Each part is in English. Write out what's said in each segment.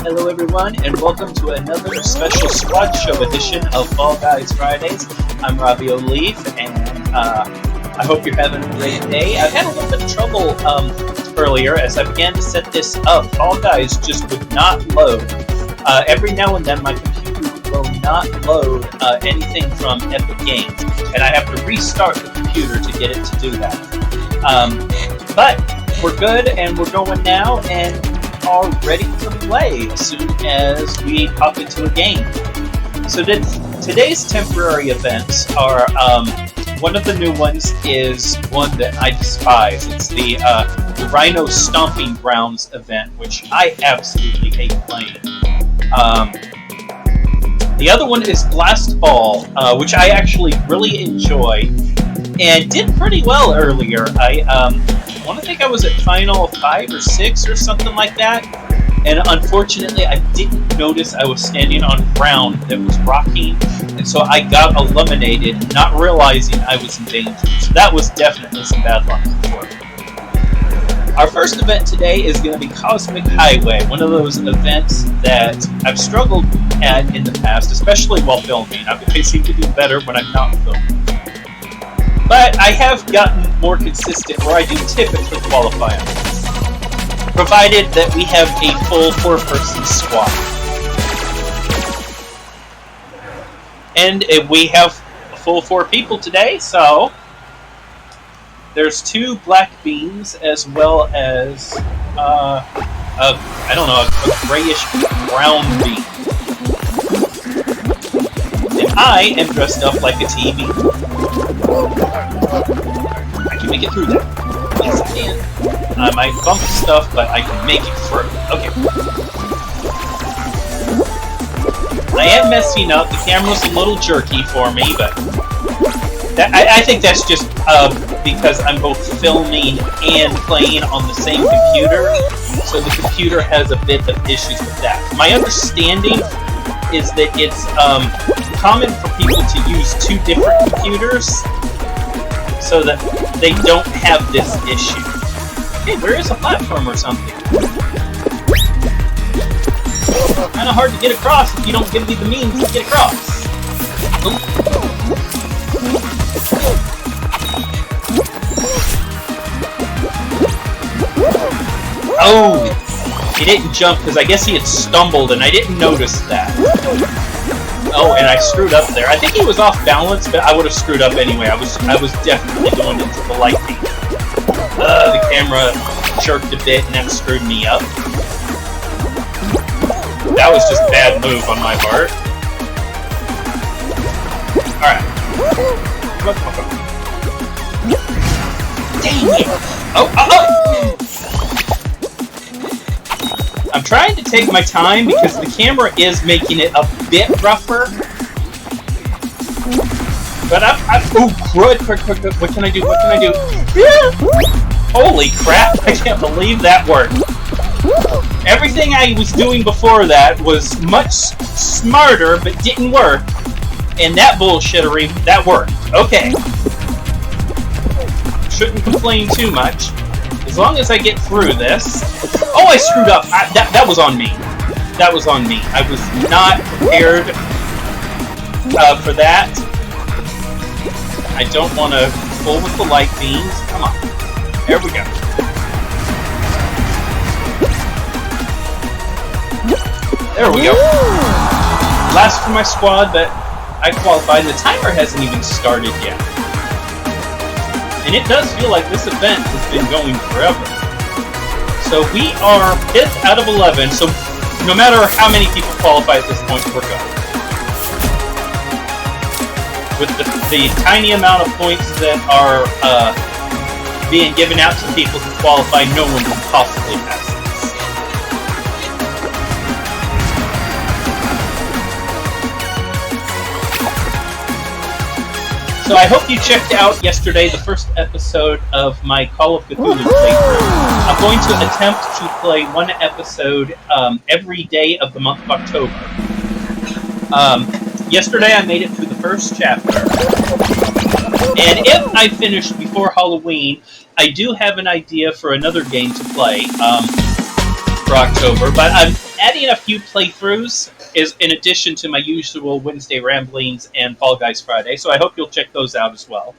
Hello everyone, and welcome to another special Squad Show edition of Fall Guys Fridays. I'm Robbie O'Leaf, and I hope you're having a great day. I've had a little bit of trouble earlier as I began to set this up. Fall Guys just would not load. Every now and then my computer will not load anything from Epic Games, and I have to restart the computer to get it to do that. But we're good, and we're going now, and are ready to play as soon as we pop into a game. So today's temporary events are, one of the new ones is one that I despise. It's the Rhino Stomping Grounds event, which I absolutely hate playing. The other one is Blast Ball, which I actually really enjoy and did pretty well earlier. I want to think I was at Final 5 or 6 or something like that, and unfortunately I didn't notice I was standing on ground that was rocking, and so I got eliminated, not realizing I was in danger. So that was definitely some bad luck for me. Our first event today is going to be Cosmic Highway, one of those events that I've struggled at in the past, especially while filming. I seem to do better when I'm not filming. But I have gotten more consistent where I do typically qualify on this, provided that we have a full 4-person squad. And we have a full 4 people today, so there's 2 black beans as well as a grayish brown bean. And I am dressed up like a TV. I can make it through that. Yes, I can. I might bump stuff, but I can make it through. Okay. I am messing up. The camera's a little jerky for me, but I think that's just because I'm both filming and playing on the same computer, so the computer has a bit of issues with that. My understanding is that it's common for people to use 2 different computers so that they don't have this issue. Hey, there is a platform or something. Kind of hard to get across if you don't give me the means to get across. Oh, he didn't jump because I guess he had stumbled and I didn't notice that. Oh, and I screwed up there. I think he was off balance, but I would have screwed up anyway. I was definitely going into the lightning. The camera jerked a bit and that screwed me up. That was just a bad move on my part. Alright. Dang it! Oh! I'm trying to take my time because the camera is making it a bit rougher. But oh, quick, what can I do? Holy crap, I can't believe that worked. Everything I was doing before that was much smarter, but didn't work. And that bullshittery, that worked. Okay. Shouldn't complain too much. As long as I get through this. Oh, I screwed up. That was on me. That was on me. I was not prepared for that. I don't want to pull with the light beams. Come on. There we go. There we go. Last for my squad, but I qualified. The timer hasn't even started yet. And it does feel like this event has been going forever. So we are 5th out of 11, so no matter how many people qualify at this point, we're going. With the tiny amount of points that are being given out to people who qualify, no one can possibly pass this. So I hope you checked out yesterday the first episode of my Call of Cthulhu playthrough. I'm going to attempt to play one episode every day of the month of October. Yesterday I made it through the first chapter. And if I finish before Halloween, I do have an idea for another game to play. for October, but I'm adding a few playthroughs in addition to my usual Wednesday ramblings and Fall Guys Friday, so I hope you'll check those out as well.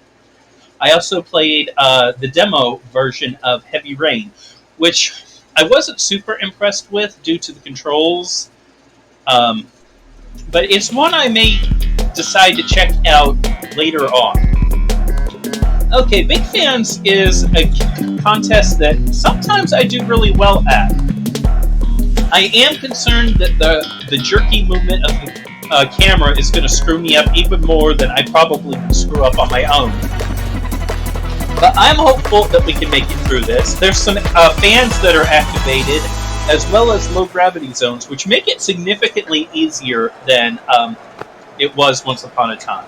I also played the demo version of Heavy Rain, which I wasn't super impressed with due to the controls, but it's one I may decide to check out later on. Okay, Big Fans is a contest that sometimes I do really well at. I am concerned that the jerky movement of the camera is going to screw me up even more than I probably would screw up on my own. But I'm hopeful that we can make it through this. There's some fans that are activated, as well as low gravity zones, which make it significantly easier than it was once upon a time.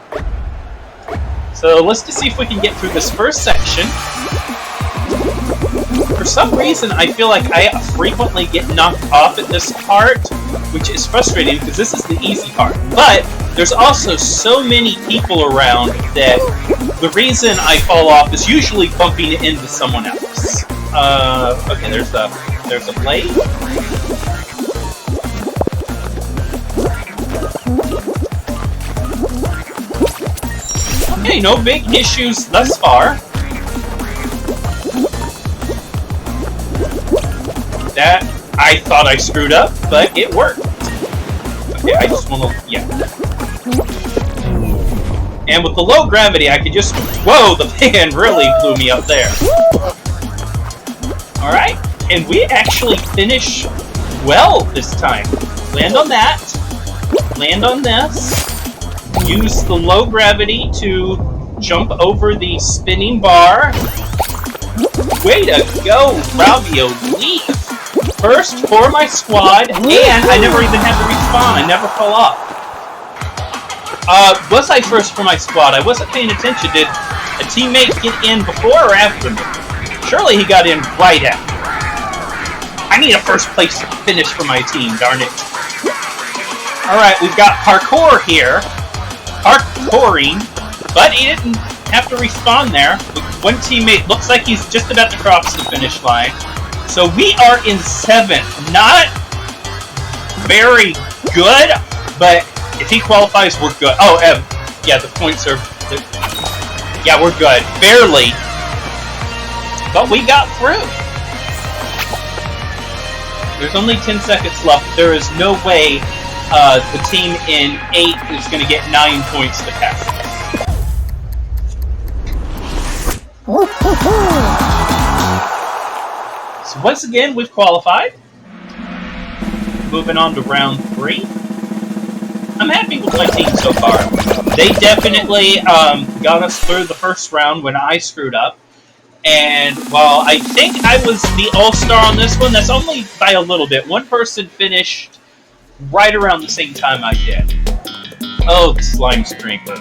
So let's just see if we can get through this first section. For some reason, I feel like I frequently get knocked off at this part, which is frustrating because this is the easy part. But there's also so many people around that the reason I fall off is usually bumping into someone else. Okay, there's a blade. Okay, no big issues thus far. That, I thought I screwed up, but it worked. Okay, I just want to, yeah. And with the low gravity, I could just, whoa, the fan really blew me up there. Alright, and we actually finish well this time. Land on that, land on this, use the low gravity to jump over the spinning bar. Way to go, Robbie O'Leaf! First for my squad, and I never even had to respawn. I never fell off. Was I first for my squad? I wasn't paying attention. Did a teammate get in before or after me? Surely he got in right after. I need a first place finish for my team, darn it. Alright, we've got parkour here. Parkouring, but he didn't have to respawn there. One teammate looks like he's just about to cross the finish line. So we are in 7th. Not very good, but if he qualifies, we're good. Oh, yeah, the points are... Yeah, we're good. Barely. But we got through. There's only 10 seconds left. There is no way the team in 8th is going to get 9 points to pass us. So once again, we've qualified. Moving on to round 3. I'm happy with my team so far. They definitely got us through the first round when I screwed up. And while I think I was the all-star on this one, that's only by a little bit. One person finished right around the same time I did. Oh, the slime scraper.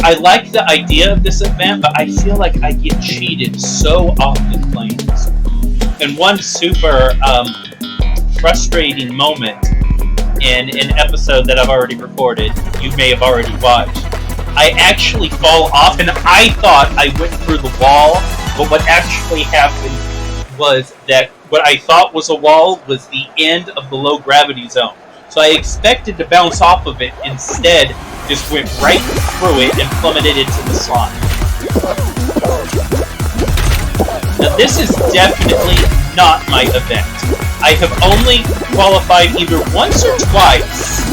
I like the idea of this event, but I feel like I get cheated so often playing this. And one super frustrating moment in an episode that I've already recorded, you may have already watched, I actually fall off, and I thought I went through the wall, but what actually happened was that what I thought was a wall was the end of the low gravity zone. So I expected to bounce off of it, instead just went right through it and plummeted into the slime. Now this is definitely not my event. I have only qualified either once or twice.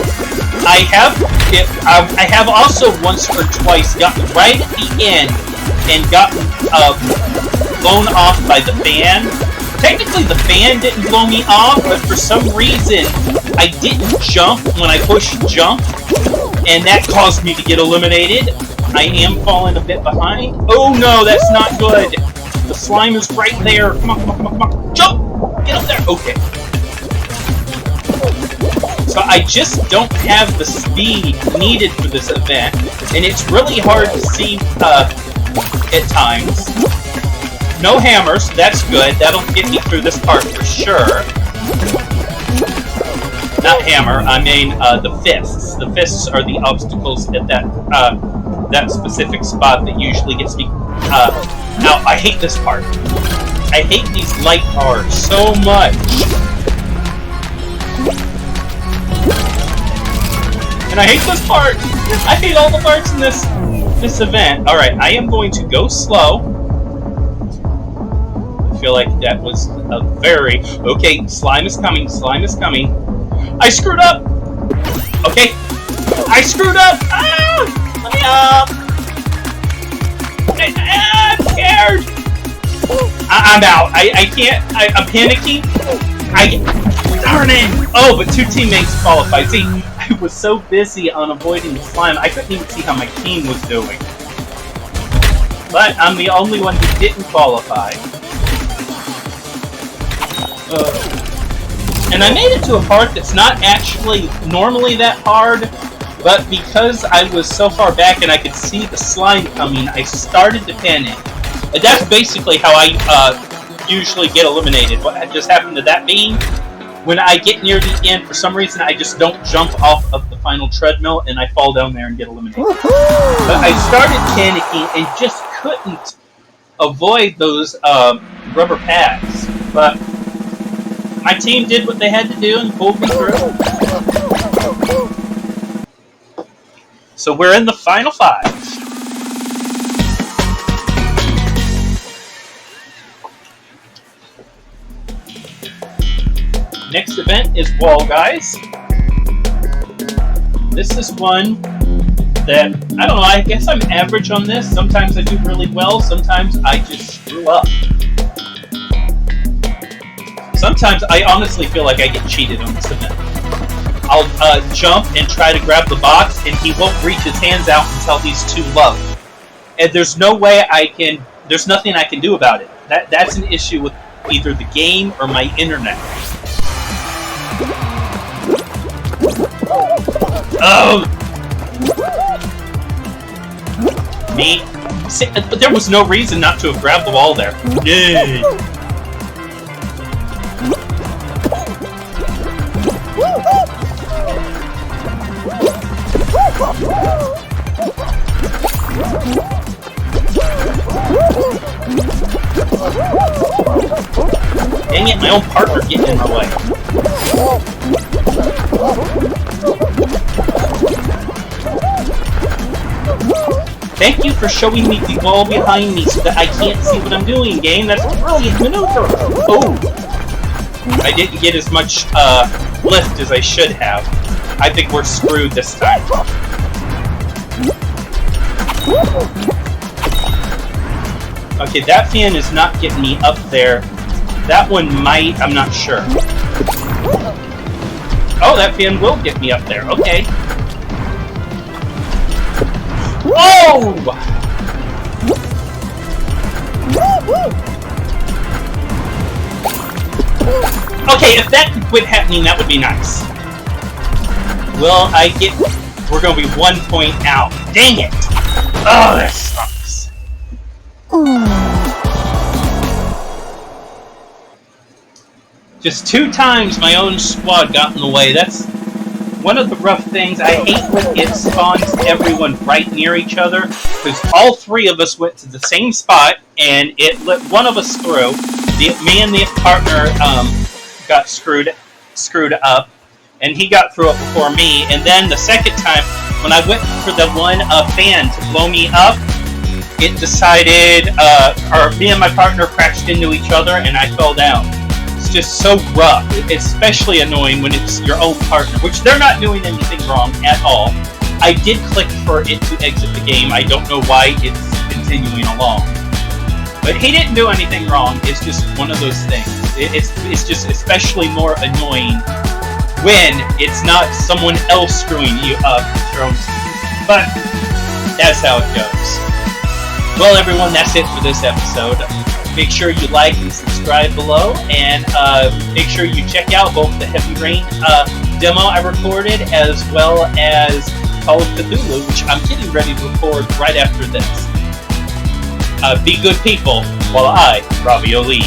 I have also once or twice gotten right at the end and gotten blown off by the fan. Technically the fan didn't blow me off, but for some reason I didn't jump when I pushed jump, and that caused me to get eliminated. I am falling a bit behind. Oh no, that's not good. The slime is right there. Come on, come on, come on, come on. Jump! Get up there. Okay. So I just don't have the speed needed for this event, and it's really hard to see at times. No hammers, that's good. That'll get me through this part for sure. Not hammer, I mean the fists. The fists are the obstacles at that specific spot that usually gets me. Now, I hate this part. I hate these light bars so much. And I hate this part. I hate all the parts in this event. All right, I am going to go slow. I feel like that was a very... Okay, slime is coming. Slime is coming. I screwed up. Okay, I screwed up. Ah, let me up. I'm scared. I'm out. I can't. I'm panicking. Darn it. Oh, but 2 teammates qualified. See, I was so busy on avoiding the slime, I couldn't even see how my team was doing. But I'm the only one who didn't qualify. And I made it to a part that's not actually normally that hard, but because I was so far back and I could see the slime coming, I started to panic. And that's basically how I usually get eliminated. What just happened to that being, when I get near the end, for some reason I just don't jump off of the final treadmill and I fall down there and get eliminated. But I started panicking and just couldn't avoid those rubber pads. But my team did what they had to do and pulled me through. So we're in the final 5. Next event is Wall Guys. This is one that, I don't know, I guess I'm average on this. Sometimes I do really well, sometimes I just screw up. Sometimes I honestly feel like I get cheated on this event. I'll jump and try to grab the box, and he won't reach his hands out until he's too low. And there's no way there's nothing I can do about it. That's an issue with either the game or my internet. Oh! Me? See, but there was no reason not to have grabbed the wall there. Yay! Dang it, my own partner getting in my way. Thank you for showing me the wall behind me so that I can't see what I'm doing, game. That's a brilliant maneuver. Oh! I didn't get as much lift as I should have. I think we're screwed this time. Okay, that fan is not getting me up there. That one might, I'm not sure. Oh, that fan will get me up there. Okay. Whoa! Okay, if that could quit happening, that would be nice. Well, we're gonna be 1 point out. Dang it! Oh, that sucks. Just 2 times my own squad got in the way. That's one of the rough things. I hate when it spawns everyone right near each other, because all 3 of us went to the same spot, and it let one of us through. Me and the partner got screwed up, and he got through it before me. And then the second time, when I went for the one fan to blow me up, it decided, me and my partner crashed into each other, and I fell down. It's just so rough. It's especially annoying when it's your own partner, which they're not doing anything wrong at all. I did click for it to exit the game. I don't know why it's continuing along. But he didn't do anything wrong. It's just one of those things. It's just especially more annoying when it's not someone else screwing you up. But that's how it goes. Well, everyone, that's it for this episode. Make sure you like and subscribe below, and make sure you check out both the Heavy Rain demo I recorded, as well as Call of Cthulhu, which I'm getting ready to record right after this. Be good people, while I, Robbie O'Lee.